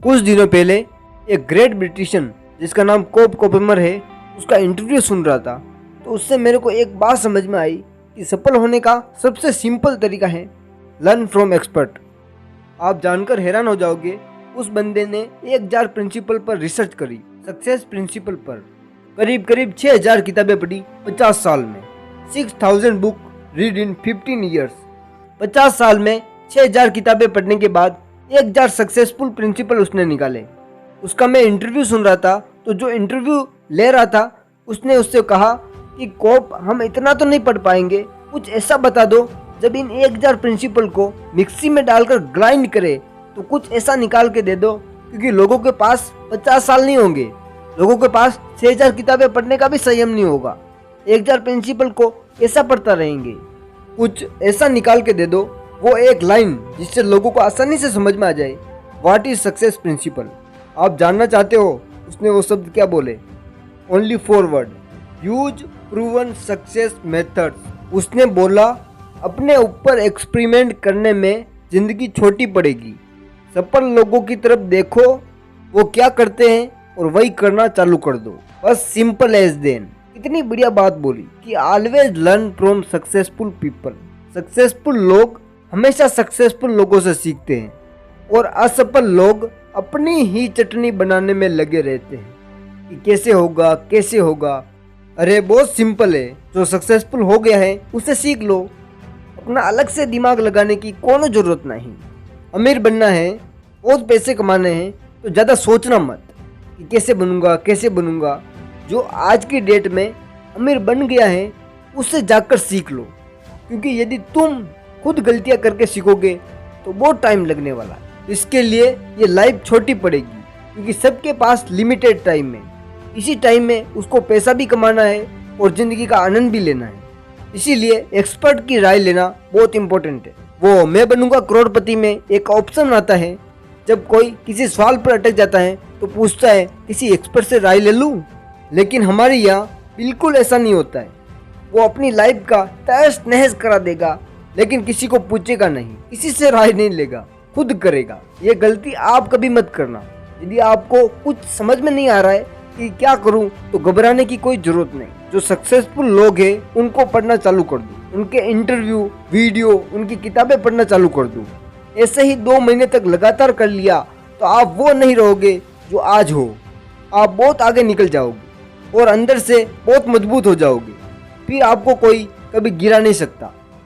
कुछ दिनों पहले एक ग्रेट ब्रिटिशियन जिसका नाम कोप कोपेमर है, उसका इंटरव्यू सुन रहा था। तो उससे मेरे को एक बात समझ में आई कि सफल होने का सबसे सिंपल तरीका है लर्न फ्रॉम एक्सपर्ट। आप जानकर हैरान हो जाओगे, उस बंदे ने 1000 प्रिंसिपल पर रिसर्च करी, सक्सेस प्रिंसिपल पर करीब 6000 किताबें पढ़ी 50 साल में, 6000 बुक रीड इन 15 ईयर्स। 50 साल में 6000 किताबें पढ़ने के बाद 1000 सक्सेसफुल प्रिंसिपल उसने निकाले। उसका मैं इंटरव्यू सुन रहा था, तो जो इंटरव्यू ले रहा था उसने उससे कहा कि कोप, हम इतना तो नहीं पढ़ पाएंगे, कुछ ऐसा बता दो जब इन 1000 प्रिंसिपल को मिक्सी में डालकर ग्राइंड करे तो कुछ ऐसा निकाल के दे दो, क्योंकि लोगों के पास 50 साल नहीं होंगे, लोगों के पास 6000 किताबें पढ़ने का भी संयम नहीं होगा, 1000 प्रिंसिपल को कैसा पढ़ता रहेंगे। कुछ ऐसा निकाल के दे दो, वो एक लाइन जिससे लोगों को आसानी से समझ में आ जाए, व्हाट इज सक्सेस प्रिंसिपल। आप जानना चाहते हो उसने वो शब्द क्या बोले? Only 4 word, use proven success methods. उसने बोला अपने ऊपर एक्सपेरिमेंट करने में जिंदगी छोटी पड़ेगी, सफल लोगों की तरफ देखो वो क्या करते हैं और वही करना चालू कर दो, बस सिंपल एज देन। इतनी बढ़िया बात बोली कि always learn from successful people. Successful लोग हमेशा सक्सेसफुल लोगों से सीखते हैं और असफल लोग अपनी ही चटनी बनाने में लगे रहते हैं कि कैसे होगा। अरे बहुत सिंपल है, जो सक्सेसफुल हो गया है उसे सीख लो, अपना अलग से दिमाग लगाने की कोनो जरूरत नहीं। अमीर बनना है, बहुत पैसे कमाने हैं, तो ज़्यादा सोचना मत कि कैसे बनूंगा। जो आज की डेट में अमीर बन गया है उससे जाकर सीख लो, क्योंकि यदि तुम खुद गलतियां करके सीखोगे तो बहुत टाइम लगने वाला है। इसके लिए ये लाइफ छोटी पड़ेगी, क्योंकि सबके पास लिमिटेड टाइम है। इसी टाइम में उसको पैसा भी कमाना है और ज़िंदगी का आनंद भी लेना है। इसीलिए एक्सपर्ट की राय लेना बहुत इंपॉर्टेंट है। वो मैं बनूंगा करोड़पति में एक ऑप्शन आता है, जब कोई किसी सवाल पर अटक जाता है तो पूछता है किसी एक्सपर्ट से राय ले लूं। लेकिन हमारे यहाँ बिल्कुल ऐसा नहीं होता है। वो अपनी लाइफ का तहस नहस करा देगा, लेकिन किसी को पूछेगा नहीं, किसी से राय नहीं लेगा, खुद करेगा। ये गलती आप कभी मत करना। यदि आपको कुछ समझ में नहीं आ रहा है कि क्या करूं, तो घबराने की कोई जरूरत नहीं। जो सक्सेसफुल लोग हैं उनको पढ़ना चालू कर दो, उनके इंटरव्यू, वीडियो, उनकी किताबें पढ़ना चालू कर दो। ऐसे ही 2 महीने तक लगातार कर लिया तो आप वो नहीं रहोगे जो आज हो। आप बहुत आगे निकल जाओगे और अंदर से बहुत मजबूत हो जाओगे। फिर आपको कोई कभी गिरा नहीं सकता।